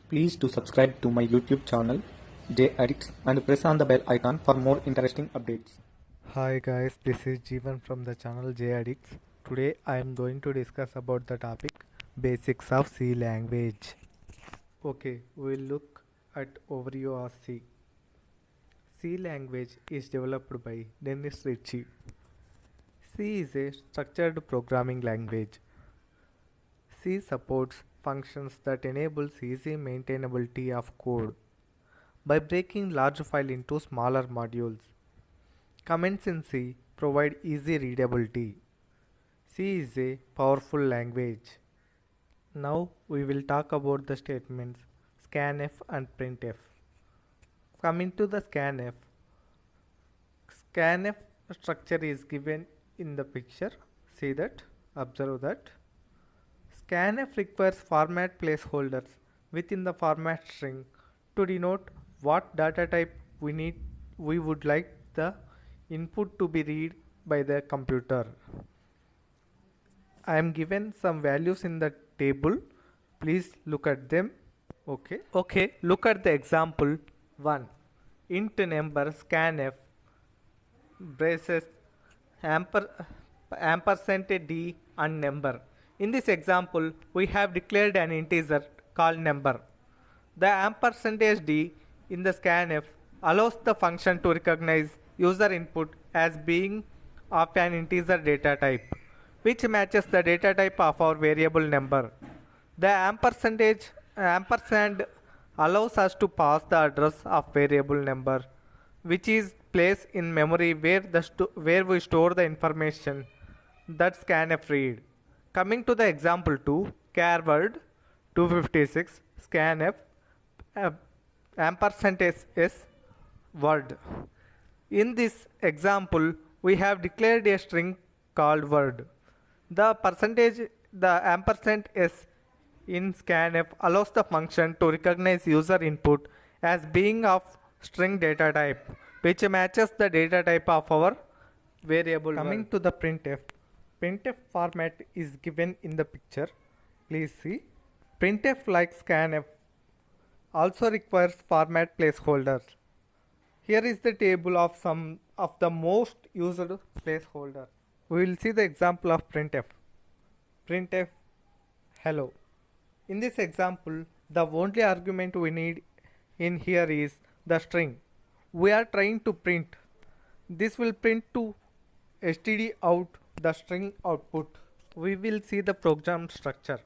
Please do subscribe to my YouTube channel J Addicts and press on the bell icon for more interesting updates. Hi guys, this is Jeevan from the channel J Addicts. Today I am going to discuss about the topic basics of C language. Okay, we'll look at overview of C. C language is developed by Dennis Ritchie. C is a structured programming language. C supports functions that enables easy maintainability of code by breaking large file into smaller modules. Comments in C provide easy readability. C is a powerful language. Now we will talk about the statements scanf and printf. Coming to the scanf structure is given in the picture. See that, observe that. Scanf requires format placeholders within the format string to denote what data type we would like the input to be read by the computer. I am given some values in the table. Please look at them. Okay, look at the example 1. Int number scanf braces ampersand d and number. In this example, we have declared an integer called number. The ampersand d in the scanf allows the function to recognize user input as being of an integer data type, which matches the data type of our variable number. The ampersand allows us to pass the address of variable number, which is placed in memory where we store the information that scanf read. Coming to the example 2, char word 256 scanf ampersand s word. In this example, we have declared a string called word. The ampersand s in scanf allows the function to recognize user input as being of string data type, which matches the data type of our variable. Coming to the printf format is given in the picture. Please see. Printf, like scanf, also requires format placeholders. Here is the table of some of the most used placeholders. We will see the example of printf. Printf hello. In this example, the only argument we need in here is the string. We are trying to print. This will print to std out the string output. We will see the program structure.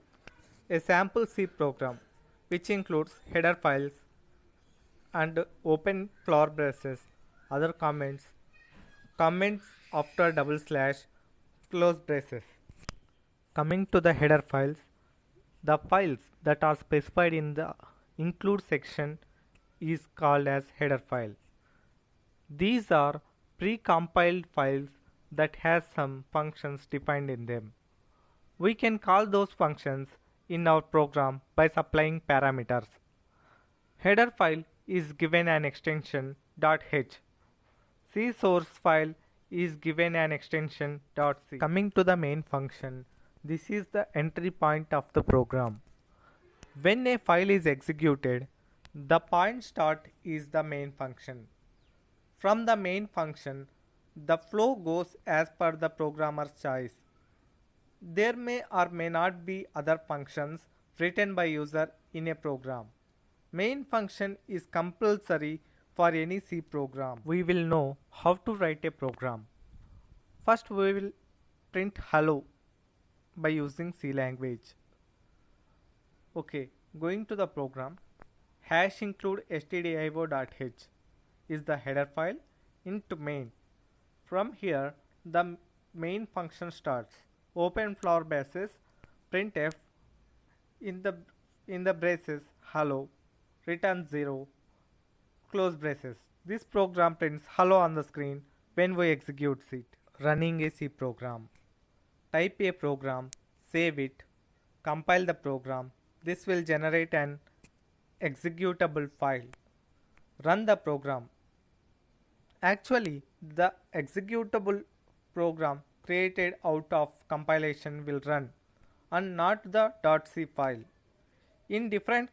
A sample C program which includes header files and open floor braces, other comments after double slash, close braces. Coming to the header files, the files that are specified in the include section is called as header file. These are pre-compiled files that has some functions defined in them. We can call those functions in our program by supplying parameters. Header file is given an extension .h. C source file is given an extension .c. Coming to the main function, this is the entry point of the program. When a file is executed, the point start is the main function. From the main function, the flow goes as per the programmer's choice. There may or may not be other functions written by user in a program. Main function is compulsory for any C program. We will know how to write a program. First we will print hello by using C language. Okay, going to the program, hash include stdio.h is the header file into main. From here the main function starts. Open floor braces, printf in the braces hello, return 0, close braces. This program prints hello on the screen when we execute it. Running a C program. Type a program, save it, compile the program. This will generate an executable file. Run the program. Actually, the executable program created out of compilation will run and not the .c file. In different